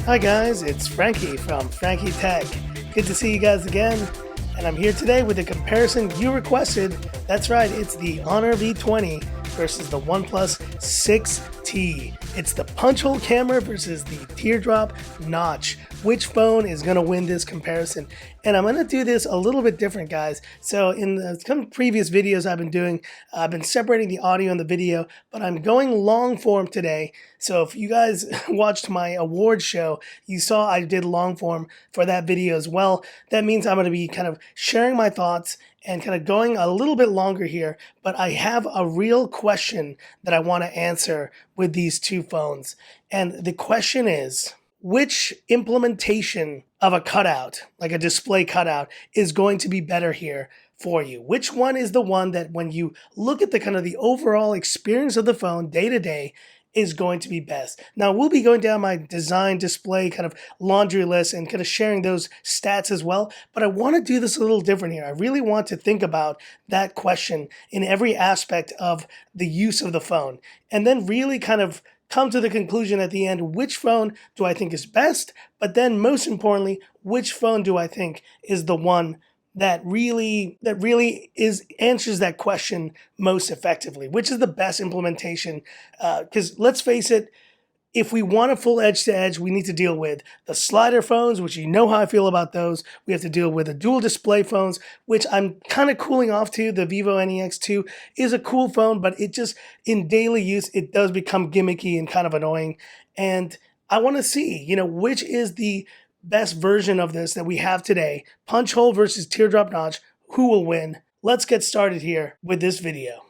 Hi guys, it's Frankie from Frankie Tech. Good to see you guys again, and I'm here today with a comparison you requested. That's right, it's the Honor V20 versus the OnePlus 6T. It's the punch hole camera versus the teardrop notch. Which phone is going to win this comparison? And I'm going to do this a little bit different, guys. So in the previous videos I've been doing, I've been separating the audio and the video, but I'm going long form today. So if you guys watched my award show, you saw I did long form for that video as well. That means I'm going to be kind of sharing my thoughts and kind of going a little bit longer here, but I have a real question that I want to answer with these two phones. And the question is, which implementation of a cutout, like a display cutout, is going to be better here for you? Which one is the one that when you look at the kind of the overall experience of the phone day to day is going to be best? Now, we'll be going down my design display kind of laundry list and kind of sharing those stats as well, but I want to do this a little different here. I really want to think about that question in every aspect of the use of the phone, and then really kind of come to the conclusion at the end, which phone do I think is best, but then most importantly, which phone do I think is the one that really answers that question most effectively? Which is the best implementation? Because let's face it, if we want a full edge-to-edge, we need to deal with the slider phones, which you know how I feel about those. We have to deal with the dual display phones, which I'm kind of cooling off to. The Vivo NEX2 is a cool phone, but it just, in daily use, it does become gimmicky and kind of annoying. And I want to see, which is the best version of this that we have today. Punch hole versus teardrop notch. Who will win? Let's get started here with this video.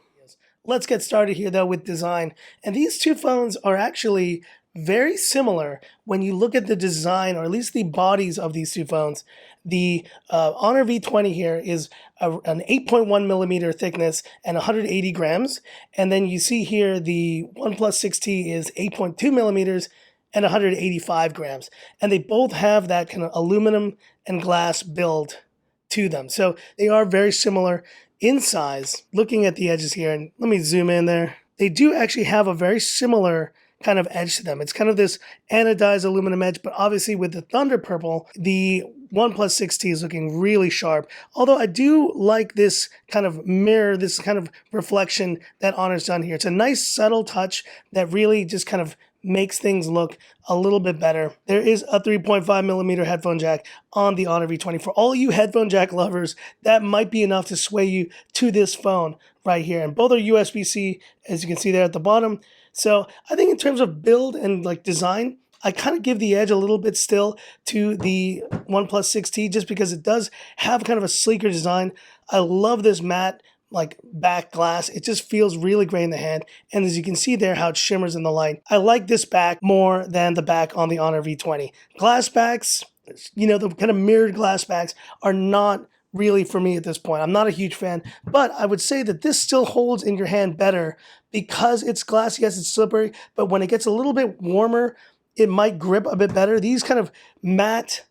Let's get started here, though, with design. And these two phones are actually very similar when you look at the design, or at least the bodies of these two phones. The Honor V20 here is an 8.1 millimeter thickness and 180 grams. And then you see here the OnePlus 6T is 8.2 millimeters and 185 grams. And they both have that kind of aluminum and glass build to them. So they are very similar in size. Looking at the edges here, and let me zoom in there, they do actually have a very similar kind of edge to them. It's kind of this anodized aluminum edge, but obviously with the thunder purple, the OnePlus 6T is looking really sharp. Although I do like this kind of mirror, this kind of reflection that Honor's done here. It's a nice subtle touch that really just kind of makes things look a little bit better. There is a 3.5 millimeter headphone jack on the Honor V20. For all you headphone jack lovers, that might be enough to sway you to this phone right here. And both are USB-C, as you can see there at the bottom. So I think in terms of build and like design, I kind of give the edge a little bit still to the OnePlus 6T just because it does have kind of a sleeker design. I love this matte like back glass. It just feels really great in the hand. And as you can see there, how it shimmers in the light. I like this back more than the back on the Honor V20. Glass backs, the kind of mirrored glass backs are not really for me at this point. I'm not a huge fan, but I would say that this still holds in your hand better because it's glass. Yes, it's slippery, but when it gets a little bit warmer, it might grip a bit better. These kind of matte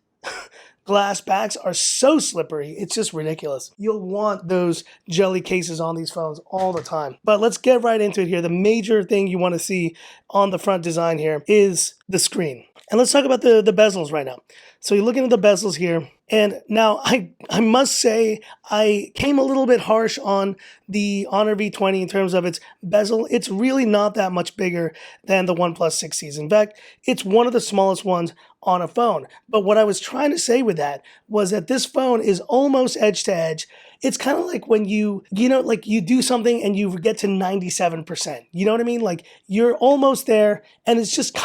glass backs are so slippery, it's just ridiculous. You'll want those jelly cases on these phones all the time. But let's get right into it here. The major thing you want to see on the front design here is the screen. And let's talk about the bezels right now. So you're looking at the bezels here. And now I must say I came a little bit harsh on the Honor V20 in terms of its bezel. It's really not that much bigger than the OnePlus 6Ts. In fact, it's one of the smallest ones on a phone. But what I was trying to say with that was that this phone is almost edge to edge. It's kind of like when you do something and you get to 97%. You know what I mean? Like you're almost there, and it's just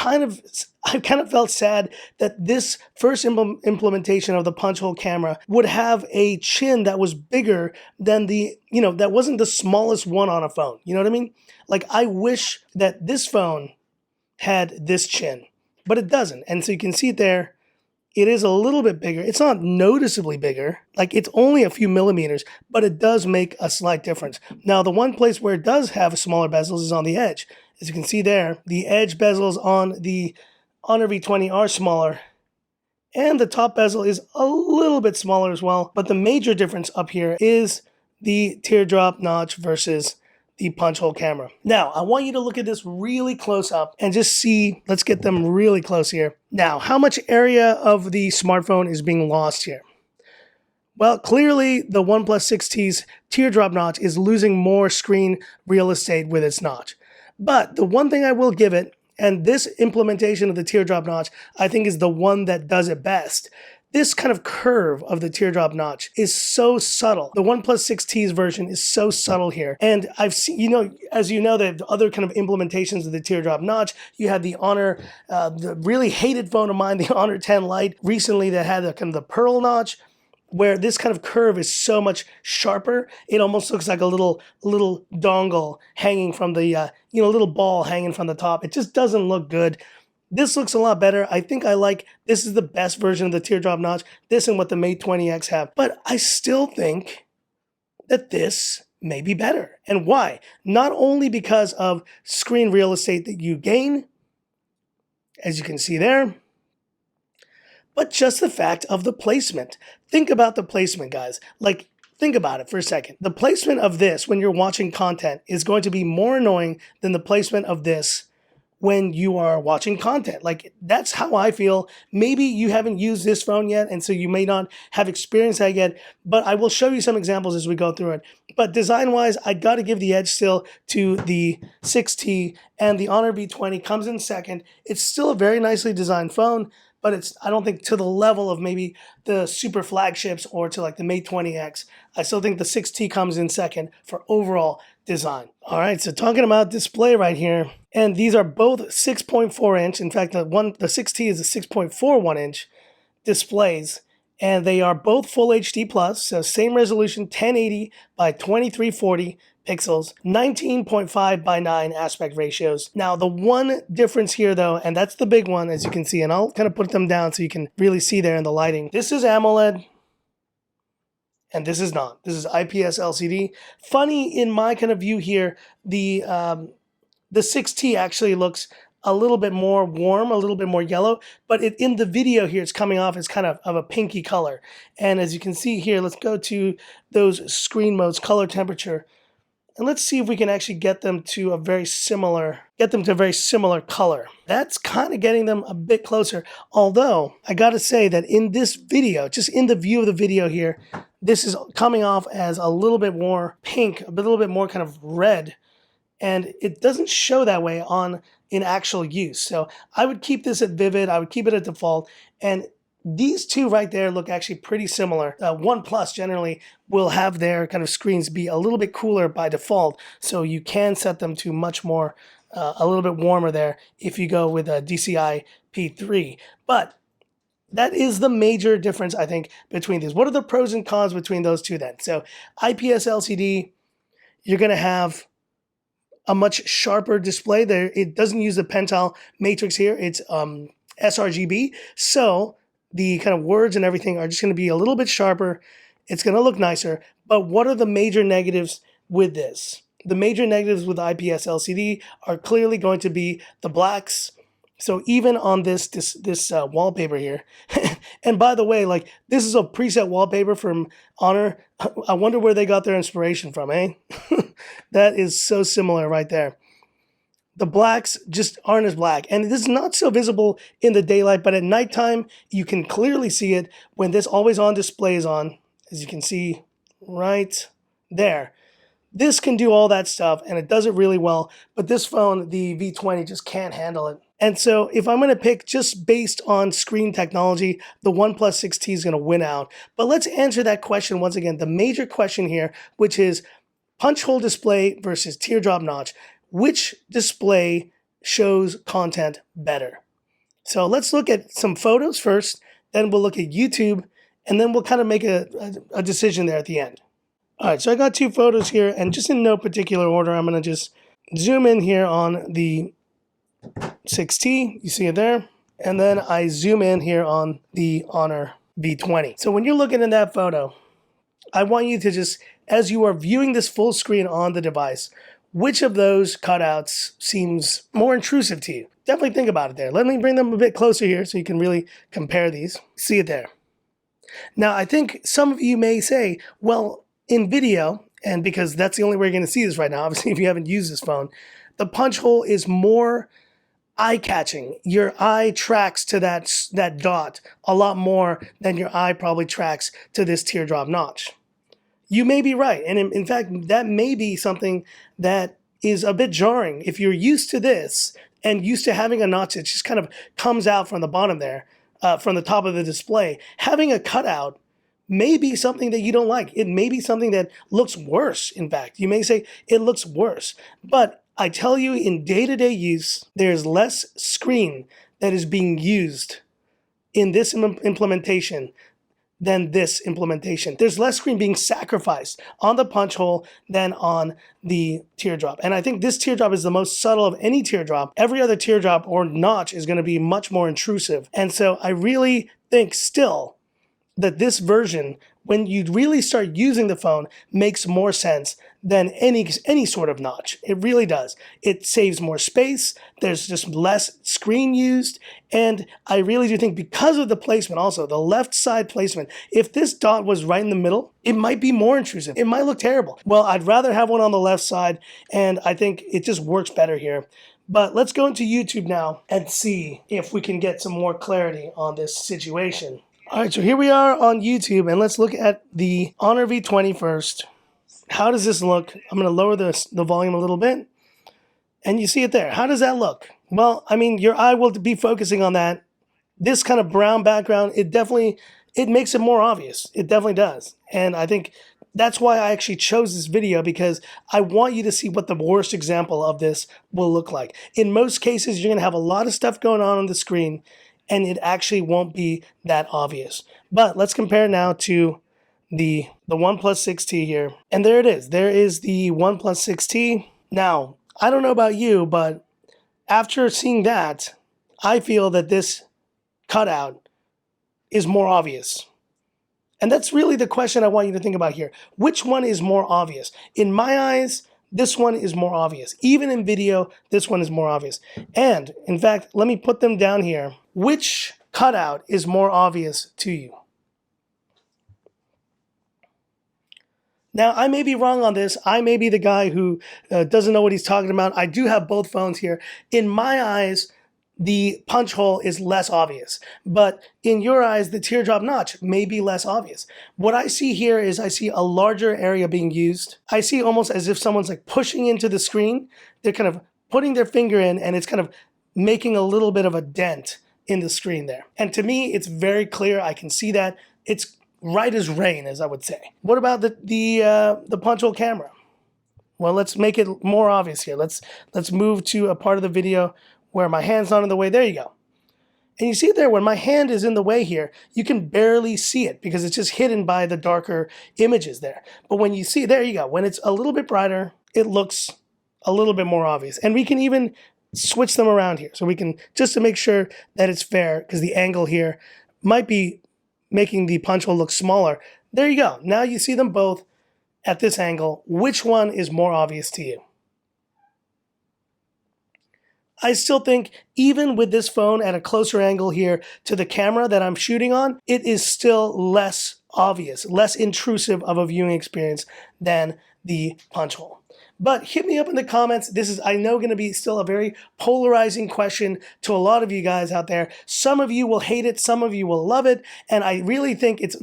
I kind of felt sad that this first implementation of the punch hole camera would have a chin that was bigger than that wasn't the smallest one on a phone. You know what I mean? Like I wish that this phone had this chin, but it doesn't. And so you can see it there. It is a little bit bigger. It's not noticeably bigger. Like it's only a few millimeters, but it does make a slight difference. Now, the one place where it does have smaller bezels is on the edge. As you can see there, the edge bezels on the Honor V20 are smaller, and the top bezel is a little bit smaller as well. But the major difference up here is the teardrop notch versus the punch hole camera. Now, I want you to look at this really close up and just see, let's get them really close here. Now, how much area of the smartphone is being lost here? Well, clearly the OnePlus 6T's teardrop notch is losing more screen real estate with its notch. But the one thing I will give it, and this implementation of the teardrop notch, I think is the one that does it best. This kind of curve of the teardrop notch is so subtle. The OnePlus 6T's version is so subtle here. And I've seen, as you know, the other kind of implementations of the teardrop notch, you had the Honor, the really hated phone of mine, the Honor 10 Lite, recently that had kind of the pearl notch, where this kind of curve is so much sharper. It almost looks like a little dongle hanging from the, little ball hanging from the top. It just doesn't look good. This looks a lot better. I think this is the best version of the teardrop notch, this and what the Mate 20X have. But I still think that this may be better. And why? Not only because of screen real estate that you gain, as you can see there, but just the fact of the placement. Think about the placement, guys. Think about it for a second. The placement of this when you're watching content is going to be more annoying than the placement of this when you are watching content. That's how I feel. Maybe you haven't used this phone yet, and so you may not have experienced that yet, but I will show you some examples as we go through it. But design-wise, I got to give the edge still to the 6T, and the Honor V20 comes in second. It's still a very nicely designed phone, but I don't think to the level of maybe the super flagships or to like the Mate 20X. I still think the 6T comes in second for overall design. All right, so talking about display right here, and these are both 6.4 inch. In fact, the 6T is a 6.41 inch displays, and they are both full HD plus, so same resolution, 1080 by 2340 pixels, 19.5 by 9 aspect ratios. Now, the one difference here though, and that's the big one, as you can see, and I'll kind of put them down so you can really see there in the lighting. This is AMOLED, and this is not. This is IPS LCD. Funny, in my kind of view here, the 6T actually looks a little bit more warm, a little bit more yellow, but in the video here, it's coming off as kind of a pinky color. And as you can see here, let's go to those screen modes, color temperature, and let's see if we can actually get them to a very similar color. That's kind of getting them a bit closer. Although I got to say that in this video, just in the view of the video here, this is coming off as a little bit more pink, a little bit more kind of red, and it doesn't show that way in actual use. So I would keep this at vivid. I would keep it at default, and these two right there look actually pretty similar. OnePlus generally will have their kind of screens be a little bit cooler by default, so you can set them to much more, a little bit warmer there if you go with a DCI P3. But that is the major difference, I think, between these. What are the pros and cons between those two then? So IPS LCD, you're going to have a much sharper display there. It doesn't use the Pentile matrix here. It's sRGB. So the kind of words and everything are just going to be a little bit sharper. It's going to look nicer. But what are the major negatives with this? The major negatives with IPS LCD are clearly going to be the blacks. So even on this wallpaper here, and by the way, this is a preset wallpaper from Honor. I wonder where they got their inspiration from, eh? That is so similar right there. The blacks just aren't as black, and this is not so visible in the daylight, but at nighttime, you can clearly see it when this always on display is on, as you can see right there. This can do all that stuff, and it does it really well, but this phone, the V20, just can't handle it. And so if I'm going to pick just based on screen technology, the OnePlus 6T is going to win out. But let's answer that question once again, the major question here, which is punch hole display versus teardrop notch. Which display shows content better? So let's look at some photos first, then we'll look at YouTube, and then we'll kind of make a decision there at the end. All right, so I got two photos here, and just in no particular order, I'm going to just zoom in here on the 6T, you see it there, and then I zoom in here on the Honor V20. So when you're looking at that photo, I want you to just, as you are viewing this full screen on the device, which of those cutouts seems more intrusive to you? Definitely think about it there. Let me bring them a bit closer here so you can really compare these. See it there. Now, I think some of you may say, well, in video, and because that's the only way you're going to see this right now, obviously if you haven't used this phone, the punch hole is more eye-catching. Your eye tracks to that dot a lot more than your eye probably tracks to this teardrop notch. You may be right, and in fact, that may be something that is a bit jarring. If you're used to this and used to having a notch that just kind of comes out from the bottom there, from the top of the display, having a cutout may be something that you don't like. It may be something that looks worse, in fact. You may say it looks worse. But I tell you, in day-to-day use, there's less screen that is being used in this implementation than this implementation. There's less screen being sacrificed on the punch hole than on the teardrop. And I think this teardrop is the most subtle of any teardrop. Every other teardrop or notch is going to be much more intrusive. And so I really think still that this version, when you really start using the phone, makes more sense than any sort of notch. It really does. It saves more space. There's just less screen used. And I really do think because of the placement also, the left side placement, if this dot was right in the middle, it might be more intrusive. It might look terrible. Well, I'd rather have one on the left side, and I think it just works better here. But let's go into YouTube now and see if we can get some more clarity on this situation. All right, so here we are on YouTube, and let's look at the Honor V20 first. How does this look? I'm going to lower the volume a little bit, and you see it there. How does that look? Well, I mean, your eye will be focusing on that. This kind of brown background, it makes it more obvious. It definitely does. And I think that's why I actually chose this video, because I want you to see what the worst example of this will look like. In most cases, you're going to have a lot of stuff going on the screen, and it actually won't be that obvious. But let's compare now to the OnePlus 6T here. And there it is. There is the OnePlus 6T. Now, I don't know about you, but after seeing that, I feel that this cutout is more obvious. And that's really the question I want you to think about here. Which one is more obvious? In my eyes, this one is more obvious. Even in video, this one is more obvious. And in fact, let me put them down here. Which cutout is more obvious to you? Now, I may be wrong on this. I may be the guy who doesn't know what he's talking about. I do have both phones here. In my eyes, the punch hole is less obvious. But in your eyes, the teardrop notch may be less obvious. What I see here is I see a larger area being used. I see almost as if someone's like pushing into the screen. They're kind of putting their finger in, and it's kind of making a little bit of a dent in the screen there. And to me, it's very clear. I can see that. It's right as rain, as I would say. What about the punch hole camera? Well, let's make it more obvious here. Let's move to a part of the video where my hand's not in the way. There you go. And you see there, when my hand is in the way here, you can barely see it because it's just hidden by the darker images there. But when you see, there you go. When it's a little bit brighter, it looks a little bit more obvious. And we can even switch them around here. So we can, just to make sure that it's fair, because the angle here might be making the punch hole look smaller. There you go. Now you see them both at this angle. Which one is more obvious to you? I still think even with this phone at a closer angle here to the camera that I'm shooting on, it is still less obvious, less intrusive of a viewing experience than the punch hole. But hit me up in the comments. This is, I know, going to be still a very polarizing question to a lot of you guys out there. Some of you will hate it. Some of you will love it. And I really think it's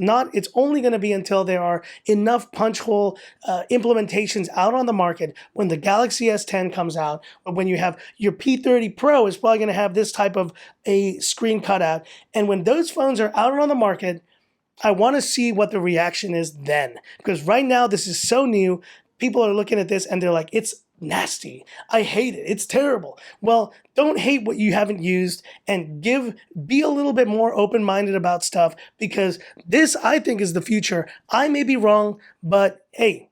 only going to be until there are enough punch hole implementations out on the market, when the Galaxy S10 comes out, or when you have your P30 Pro is probably going to have this type of a screen cutout. And when those phones are out on the market, I want to see what the reaction is then. Because right now, this is so new. People are looking at this and they're like, it's nasty. I hate it. It's terrible. Well, don't hate what you haven't used, and be a little bit more open-minded about stuff, because this, I think, is the future. I may be wrong, but hey,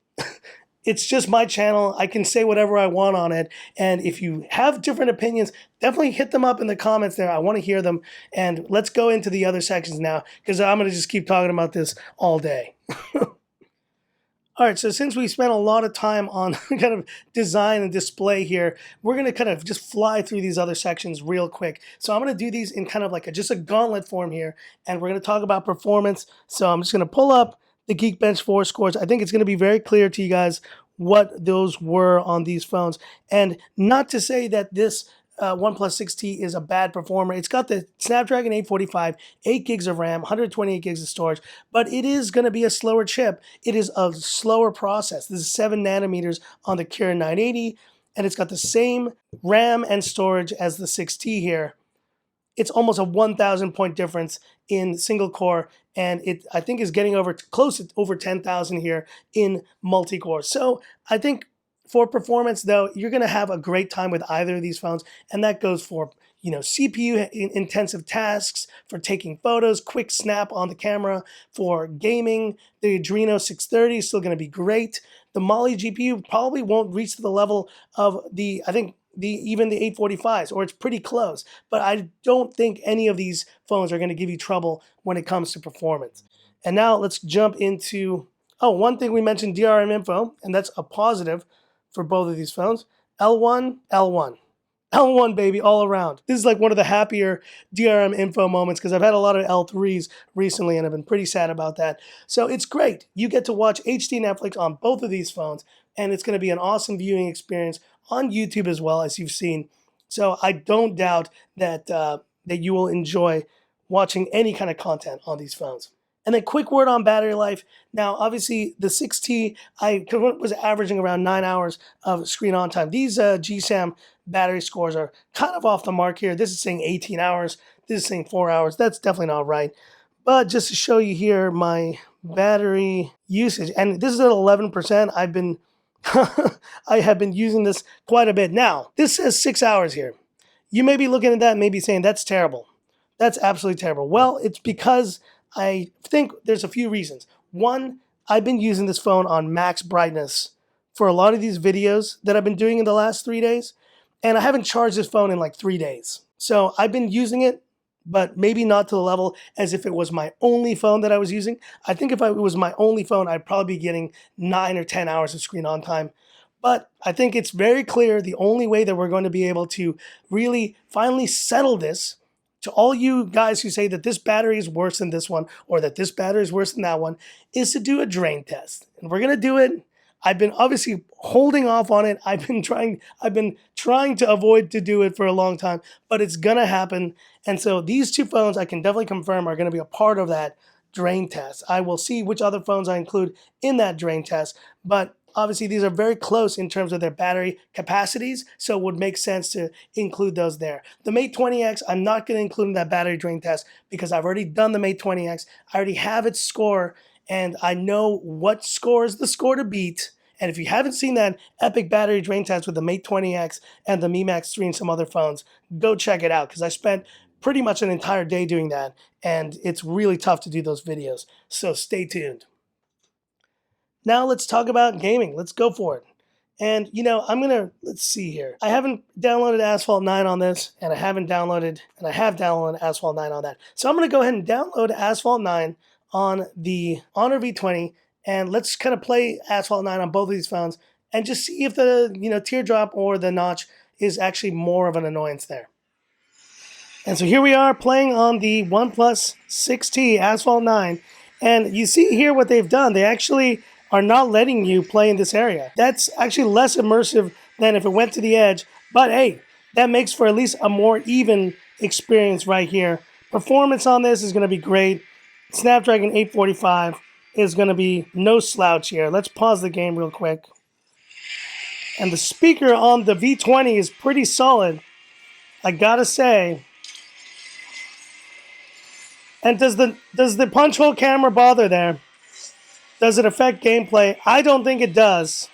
it's just my channel. I can say whatever I want on it. And if you have different opinions, definitely hit them up in the comments there. I want to hear them. And let's go into the other sections now, because I'm going to just keep talking about this all day. All right, so since we spent a lot of time on kind of design and display here, we're going to kind of just fly through these other sections real quick. So I'm going to do these in kind of like just a gauntlet form here, and we're going to talk about performance. So I'm just going to pull up the Geekbench 4 scores, I think it's going to be very clear to you guys what those were on these phones. And not to say that this OnePlus 6T is a bad performer. It's got the Snapdragon 845, 8 gigs of RAM, 128 gigs of storage, but it is going to be a slower chip. It is a slower process. This is 7 nanometers on the Kirin 980, and it's got the same RAM and storage as the 6T here. It's almost a 1,000 point difference in single core, and it I think is getting close to over 10,000 here in multi-core. So I think for performance, though, you're going to have a great time with either of these phones, and that goes for CPU intensive tasks, for taking photos, quick snap on the camera, for gaming. The Adreno 630 is still going to be great. The Mali GPU probably won't reach to the level of even the 845s, or it's pretty close. But I don't think any of these phones are going to give you trouble when it comes to performance. And now let's jump into, one thing we mentioned, DRM Info, and that's a positive for both of these phones. L1, L1. L1, baby, all around. This is like one of the happier DRM Info moments because I've had a lot of L3s recently and I've been pretty sad about that. So it's great. You get to watch HD Netflix on both of these phones, and it's going to be an awesome viewing experience on YouTube as well, as you've seen. So I don't doubt that that you will enjoy watching any kind of content on these phones. And then quick word on battery life. Now, obviously, the 6T, I was averaging around 9 hours of screen on time. These GSAM battery scores are kind of off the mark here. This is saying 18 hours. This is saying 4 hours. That's definitely not right. But just to show you here my battery usage, and this is at 11%. I have been using this quite a bit. Now, this says 6 hours here. You may be looking at that and maybe saying, that's terrible. That's absolutely terrible. Well, it's because I think there's a few reasons. One, I've been using this phone on max brightness for a lot of these videos that I've been doing in the last 3 days, and I haven't charged this phone in like 3 days. So I've been using it, but maybe not to the level as if it was my only phone that I was using. I think if it was my only phone, I'd probably be getting 9 or 10 hours of screen on time. But I think it's very clear the only way that we're going to be able to really finally settle this, to all you guys who say that this battery is worse than this one or that this battery is worse than that one, is to do a drain test. And we're going to do it. I've been obviously holding off on it. I've been trying to avoid to do it for a long time, but it's going to happen. And so these two phones I can definitely confirm are going to be a part of that drain test. I will see which other phones I include in that drain test, but obviously these are very close in terms of their battery capacities, so it would make sense to include those there. The Mate 20X, I'm not going to include in that battery drain test because I've already done the Mate 20X. I already have its score, and I know what score is the score to beat. And if you haven't seen that epic battery drain test with the Mate 20X and the Mi Max 3 and some other phones, go check it out because I spent pretty much an entire day doing that, and it's really tough to do those videos. So stay tuned. Now let's talk about gaming. Let's go for it. And, let's see here. I haven't downloaded Asphalt 9 on this, and I have downloaded Asphalt 9 on that. So I'm going to go ahead and download Asphalt 9 on the Honor V20, and let's kind of play Asphalt 9 on both of these phones and just see if the, teardrop or the notch is actually more of an annoyance there. And so here we are playing on the OnePlus 6T Asphalt 9, and you see here what they've done. They actually are not letting you play in this area. That's actually less immersive than if it went to the edge, but hey, that makes for at least a more even experience right here. Performance on this is going to be great. Snapdragon 845 is going to be no slouch here. Let's pause the game real quick. And the speaker on the V20 is pretty solid, I gotta say. And does the punch hole camera bother there? Does it affect gameplay? I don't think it does.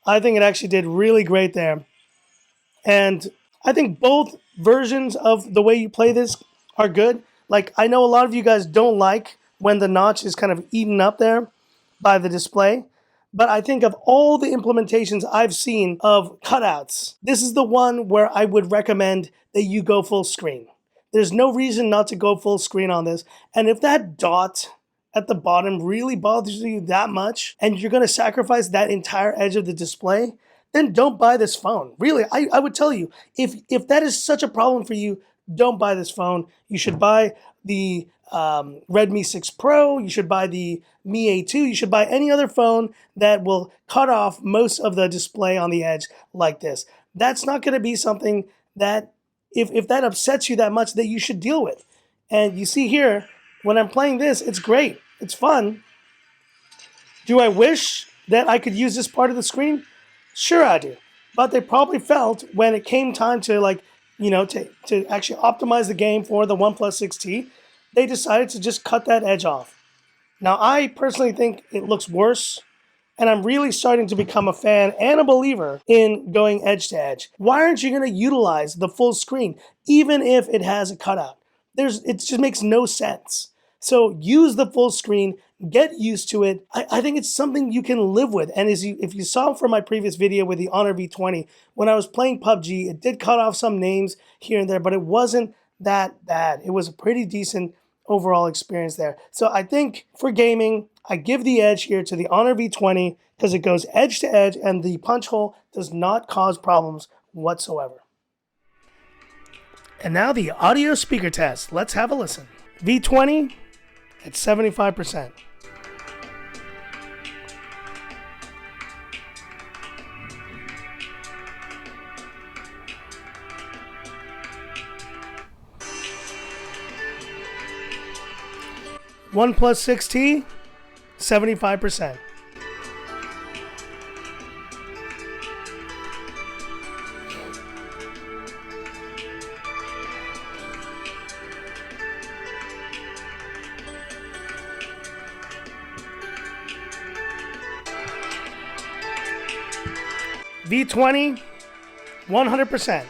I think it actually did really great there. And I think both versions of the way you play this are good. Like, I know a lot of you guys don't like when the notch is kind of eaten up there by the display. But I think of all the implementations I've seen of cutouts, this is the one where I would recommend that you go full screen. There's no reason not to go full screen on this. And if that dot at the bottom really bothers you that much, and you're going to sacrifice that entire edge of the display, then don't buy this phone. Really, I would tell you, if that is such a problem for you, don't buy this phone. You should buy the Redmi 6 Pro, you should buy the Mi A2, you should buy any other phone that will cut off most of the display on the edge like this. That's not going to be something that, if that upsets you that much, that you should deal with. And you see here, when I'm playing this, it's great. It's fun. Do I wish that I could use this part of the screen? Sure I do. But they probably felt when it came time to, like, you know, to actually optimize the game for the OnePlus 6T, they decided to just cut that edge off. Now, I personally think it looks worse, and I'm really starting to become a fan and a believer in going edge to edge. Why aren't you going to utilize the full screen, even if it has a cutout? It just makes no sense. So use the full screen, get used to it. I think it's something you can live with. And if you saw from my previous video with the Honor V20, when I was playing PUBG, it did cut off some names here and there, but it wasn't that bad. It was a pretty decent overall experience there. So I think for gaming, I give the edge here to the Honor V20 because it goes edge to edge and the punch hole does not cause problems whatsoever. And now the audio speaker test. Let's have a listen. V20 at 75%. OnePlus 6T, 75%. V20, 100%.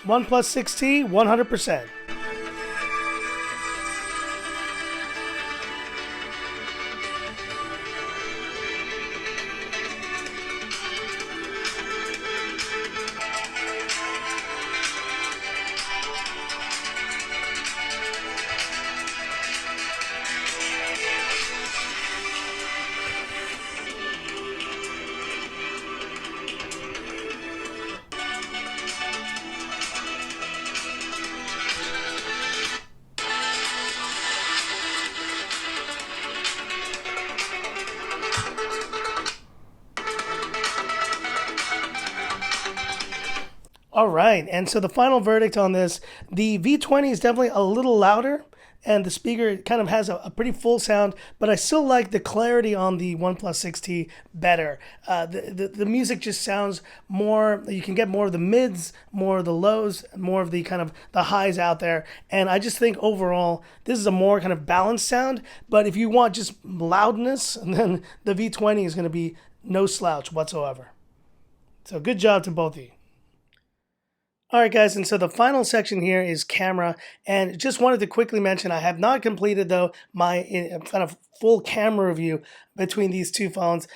OnePlus 6T, 100%. All right, and so the final verdict on this, the V20 is definitely a little louder, and the speaker kind of has a pretty full sound, but I still like the clarity on the OnePlus 6T better. The music just sounds more, you can get more of the mids, more of the lows, more of the kind of the highs out there, and I just think overall, this is a more kind of balanced sound, but if you want just loudness, then the V20 is going to be no slouch whatsoever. So good job to both of you. All right, guys, and so the final section here is camera, and just wanted to quickly mention I have not completed, though, my kind of full camera review between these two phones,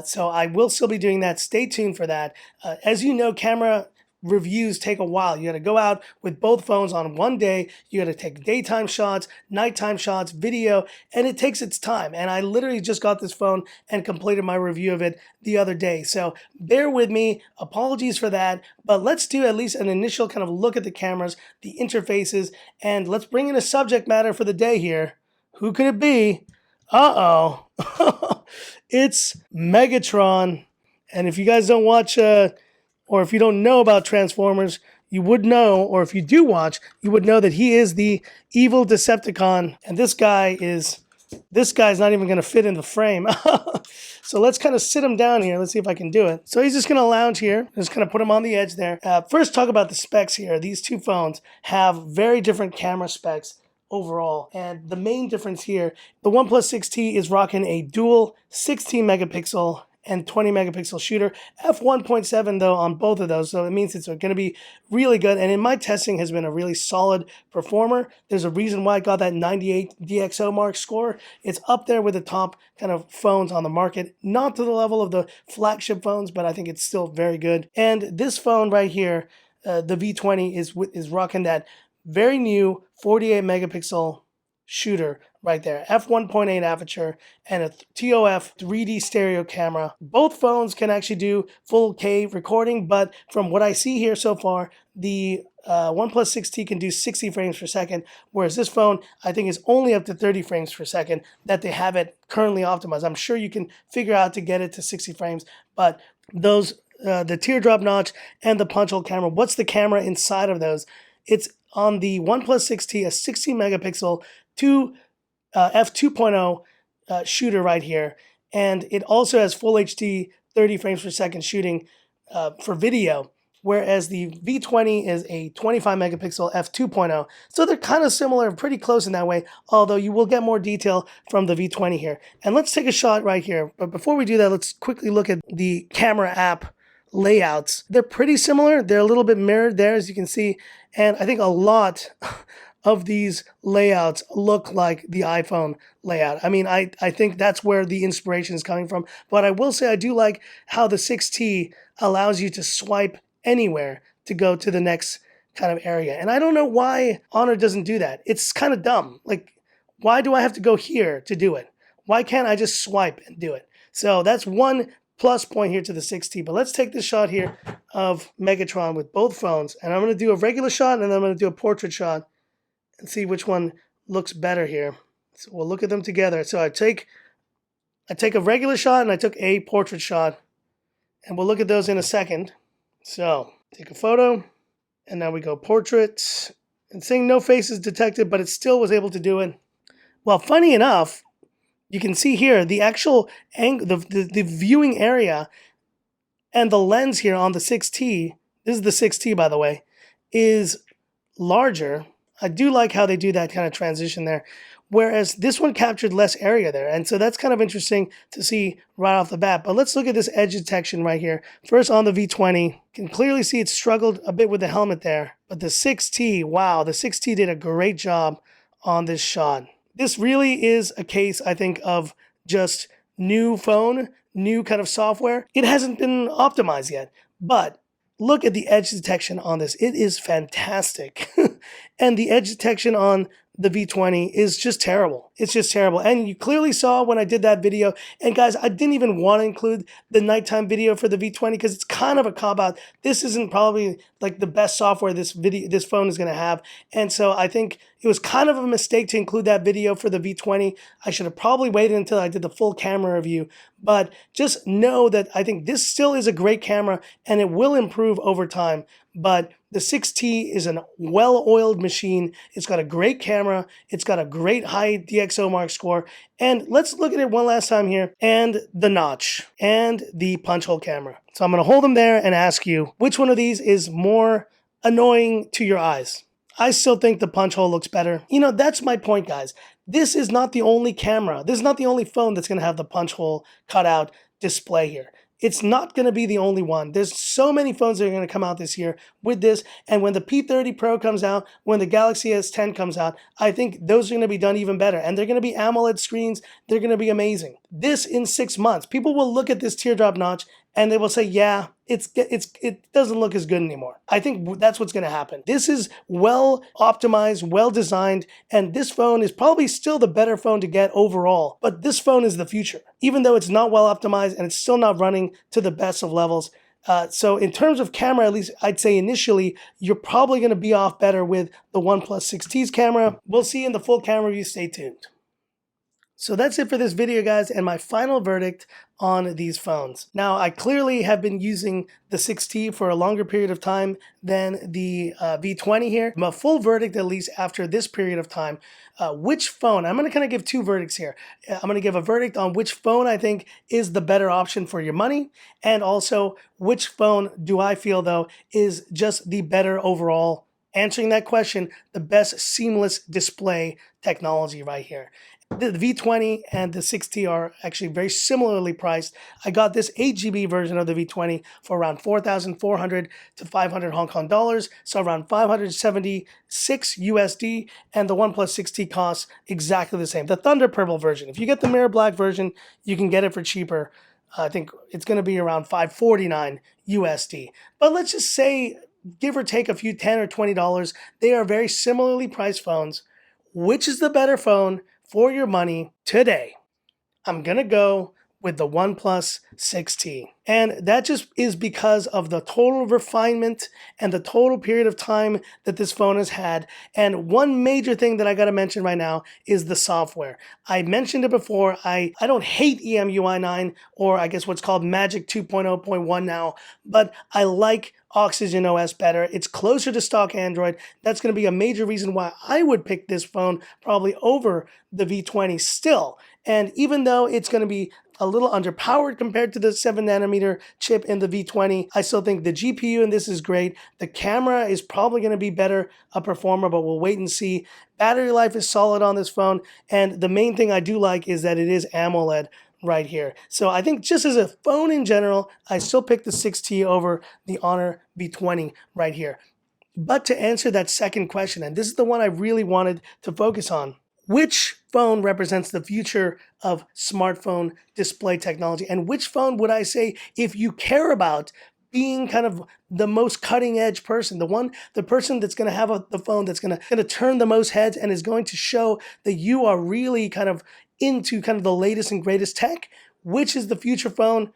so I will still be doing that. Stay tuned for that. As you know, camera reviews take a while. You got to go out with both phones on one day. You got to take daytime shots, nighttime shots, video, and it takes its time. And I literally just got this phone and completed my review of it the other day. So bear with me. Apologies for that. But let's do at least an initial kind of look at the cameras, the interfaces, and let's bring in a subject matter for the day here. Who could it be? Uh-oh. It's Megatron. And if you guys don't watch or if you don't know about Transformers, you would know, or if you do watch, you would know that he is the evil Decepticon, and this guy's not even going to fit in the frame. So let's kind of sit him down here. Let's see if I can do it. So he's just going to lounge here. Just going to put him on the edge there. First, talk about the specs here. These two phones have very different camera specs overall, and the main difference here, the OnePlus 6T is rocking a dual 16 megapixel and 20 megapixel shooter, f1.7 though on both of those, so it means it's going to be really good, and in my testing has been a really solid performer. There's a reason why I got that 98 DxO mark score. It's up there with the top kind of phones on the market, not to the level of the flagship phones, but I think it's still very good. And this phone right here, the V20 is rocking that very new 48 megapixel shooter right there. f1.8 aperture and a TOF 3D stereo camera. Both phones can actually do full K recording, but from what I see here so far, the OnePlus 6T can do 60 frames per second, whereas this phone, I think, is only up to 30 frames per second that they have it currently optimized. I'm sure you can figure out to get it to 60 frames, but those, the teardrop notch and the punch hole camera, what's the camera inside of those? It's on the OnePlus 6T, a 60 megapixel f2.0 shooter right here, and it also has full HD 30 frames per second shooting for video, whereas the V20 is a 25 megapixel f2.0. So they're kind of similar, pretty close in that way, although you will get more detail from the V20 here. And let's take a shot right here. But before we do that, let's quickly look at the camera app layouts. They're pretty similar. They're a little bit mirrored there, as you can see. And I think a lot of these layouts look like the iPhone layout. I mean, I think that's where the inspiration is coming from. But I will say I do like how the 6T allows you to swipe anywhere to go to the next kind of area. And I don't know why Honor doesn't do that. It's kind of dumb. Like, why do I have to go here to do it? Why can't I just swipe and do it? So that's one plus point here to the 6T. But let's take this shot here of Megatron with both phones. And I'm going to do a regular shot and then I'm going to do a portrait shot and see which one looks better here. So we'll look at them together. So I take a regular shot and I took a portrait shot. And we'll look at those in a second. So take a photo. And now we go portrait. And saying no faces detected, but it still was able to do it. Well, funny enough, you can see here the actual angle, the viewing area and the lens here on the 6T, this is the 6T by the way, is larger. I do like how they do that kind of transition there, whereas this one captured less area there. And so that's kind of interesting to see right off the bat. But let's look at this edge detection right here. First on the V20, you can clearly see it struggled a bit with the helmet there. But the 6T, wow, the 6T did a great job on this shot. This really is a case, I think, of just new phone, new kind of software. It hasn't been optimized yet, but look at the edge detection on this. It is fantastic. And the edge detection on the V20 is just terrible. It's just terrible. And you clearly saw when I did that video, and guys, I didn't even want to include the nighttime video for the V20 because it's kind of a cop-out. This isn't probably like the best software this phone is going to have. And so I think it was kind of a mistake to include that video for the V20. I should have probably waited until I did the full camera review. But just know that I think this still is a great camera and it will improve over time. But the 6T is a well-oiled machine. It's got a great camera. It's got a great high DxO mark score. And let's look at it one last time here. And the notch and the punch hole camera. So I'm going to hold them there and ask you, which one of these is more annoying to your eyes? I still think the punch hole looks better. You know, that's my point, guys. This is not the only camera. This is not the only phone that's going to have the punch hole cutout display here. It's not going to be the only one. There's so many phones that are going to come out this year with this. And when the P30 Pro comes out, when the Galaxy S10 comes out, I think those are going to be done even better. And they're going to be AMOLED screens. They're going to be amazing. This in 6 months, people will look at this teardrop notch and they will say, yeah, it doesn't look as good anymore. I think that's what's going to happen. This is well optimized, well designed, and this phone is probably still the better phone to get overall. But this phone is the future, even though it's not well optimized and it's still not running to the best of levels. So in terms of camera, at least I'd say initially, you're probably going to be off better with the OnePlus 6T's camera. We'll see in the full camera review. Stay tuned. So that's it for this video, guys, and my final verdict on these phones. Now, I clearly have been using the 6T for a longer period of time than the V20 here. A full verdict, at least after this period of time. Which phone? I'm going to kind of give two verdicts here. I'm going to give a verdict on which phone I think is the better option for your money, and also which phone do I feel, though, is just the better overall. Answering that question, the best seamless display technology right here. The V20 and the 6T are actually very similarly priced. I got this 8GB version of the V20 for around 4,400 to 500 Hong Kong dollars, so around 576 USD, and the OnePlus 6T costs exactly the same. The Thunder Purple version. If you get the Mirror Black version, you can get it for cheaper. I think it's going to be around 549 USD. But let's just say, give or take a few $10 or $20, they are very similarly priced phones. which is the better phone for your money today? I'm going to go with the OnePlus 6T. And that just is because of the total refinement and the total period of time that this phone has had. And one major thing that I got to mention right now is the software. I mentioned it before. I don't hate EMUI 9, or I guess what's called Magic 2.0.1 now, but I like Oxygen OS better. It's closer to stock Android. That's going to be a major reason why I would pick this phone probably over the V20 still. And even though it's going to be a little underpowered compared to the 7nm chip in the V20, I still think the GPU in this is great. The camera is probably going to be better a performer, but we'll wait and see. Battery life is solid on this phone, and the main thing I do like is that it is AMOLED right here. So I think just as a phone in general, I still pick the 6T over the Honor V20 right here. But to answer that second question, and this is the one I really wanted to focus on, which phone represents the future of smartphone display technology? And which phone would I say, if you care about being kind of the most cutting edge person, the person that's going to have the phone that's going to turn the most heads and is going to show that you are really kind of into kind of the latest and greatest tech, which is the future phone?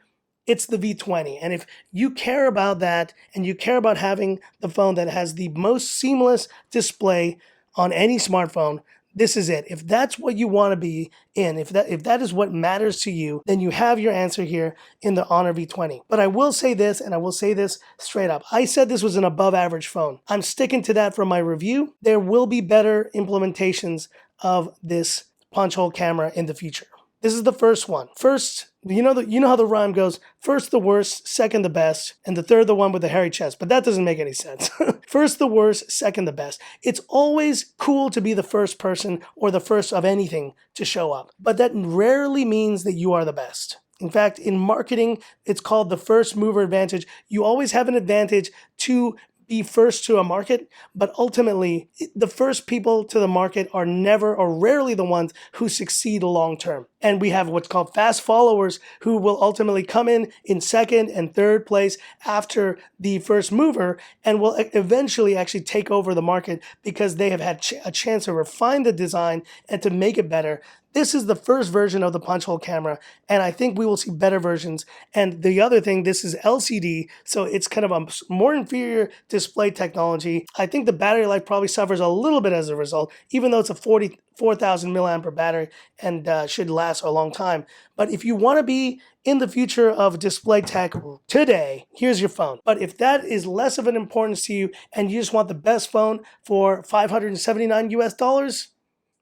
It's the V20. And if you care about that and you care about having the phone that has the most seamless display on any smartphone, this is it. If that's what you want to be in, if that is what matters to you, then you have your answer here in the Honor V20. But I will say this, and I will say this straight up. I said this was an above average phone. I'm sticking to that for my review. There will be better implementations of this punch hole camera in the future. This is the first one. First, you know how the rhyme goes, first the worst, second the best, and the third the one with the hairy chest. But that doesn't make any sense. First the worst, second the best. It's always cool to be the first person or the first of anything to show up. But that rarely means that you are the best. In fact, in marketing, it's called the first mover advantage. You always have an advantage to be first to a market, but ultimately the first people to the market are never or rarely the ones who succeed long term. And we have what's called fast followers who will ultimately come in second and third place after the first mover and will eventually actually take over the market because they have had a chance to refine the design and to make it better. This is the first version of the punch hole camera, and I think we will see better versions. And the other thing, this is LCD, so it's kind of a more inferior display technology. I think the battery life probably suffers a little bit as a result, even though it's a 44,000 milliampere battery and should last a long time. But if you want to be in the future of display tech today, here's your phone. But if that is less of an importance to you and you just want the best phone for $579 US,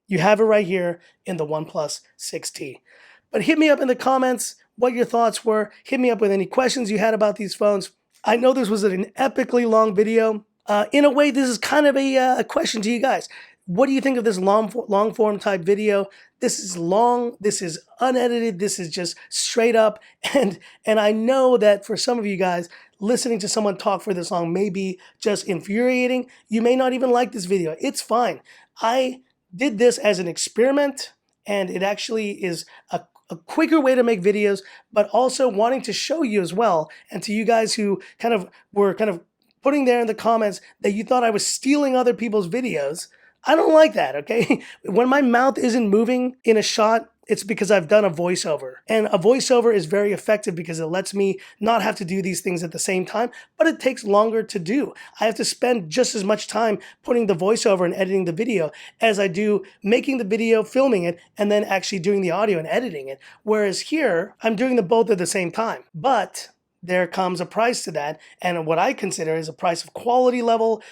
you have it right here in the OnePlus 6T. But hit me up in the comments what your thoughts were. Hit me up with any questions you had about these phones. I know this was an epically long video. In a way, this is kind of a question to you guys. What do you think of this long form type video? This is long, this is unedited, this is just straight up. And I know that for some of you guys, listening to someone talk for this long may be just infuriating. You may not even like this video. It's fine. I did this as an experiment, and it actually is a quicker way to make videos, but also wanting to show you as well, and to you guys who were putting there in the comments that you thought I was stealing other people's videos. I don't like that, okay? When my mouth isn't moving in a shot, it's because I've done a voiceover. And a voiceover is very effective because it lets me not have to do these things at the same time, but it takes longer to do. I have to spend just as much time putting the voiceover and editing the video as I do making the video, filming it, and then actually doing the audio and editing it. Whereas here, I'm doing them both at the same time. But there comes a price to that, and what I consider is a price of quality level,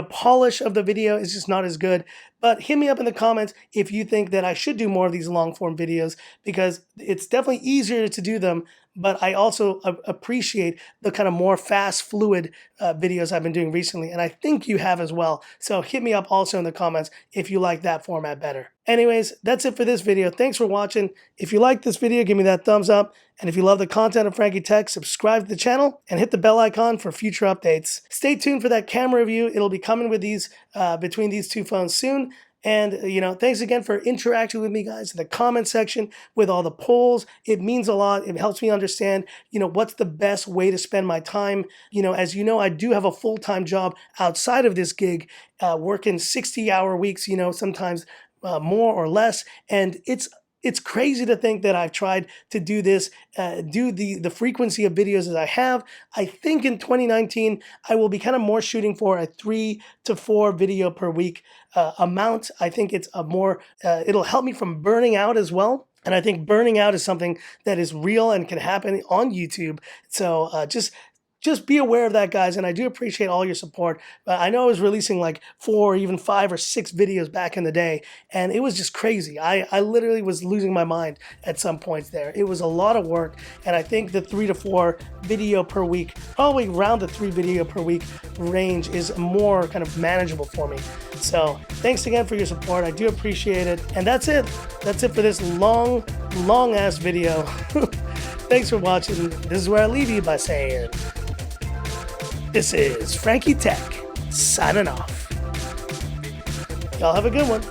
polish of the video is just not as good. But hit me up in the comments if you think that I should do more of these long form videos, because it's definitely easier to do them, but I also appreciate the kind of more fast, fluid videos I've been doing recently, and I think you have as well. So hit me up also in the comments if you like that format better. Anyways, that's it for this video. Thanks for watching. If you like this video, give me that thumbs up. And if you love the content of Frankie Tech, subscribe to the channel and hit the bell icon for future updates. Stay tuned for that camera review. It'll be coming with these between these two phones soon. And, thanks again for interacting with me, guys, in the comment section with all the polls. It means a lot. It helps me understand, what's the best way to spend my time. As you know, I do have a full-time job outside of this gig, working 60-hour weeks, sometimes more or less. And it's crazy to think that I've tried to do this, do the frequency of videos as I have. I think in 2019, I will be kind of more shooting for a 3 to 4 video per week amount. I think it's a more, it'll help me from burning out as well. And I think burning out is something that is real and can happen on YouTube. So just be aware of that, guys, and I do appreciate all your support. I know I was releasing like 4 or even 5 or 6 videos back in the day, and it was just crazy. I literally was losing my mind at some points there. It was a lot of work, and I think the 3 to 4 video per week, probably around the 3 video per week range, is more kind of manageable for me. So thanks again for your support. I do appreciate it. And that's it. That's it for this long ass video. Thanks for watching. This is where I leave you by saying, this is Frankie Tech, signing off. Y'all have a good one.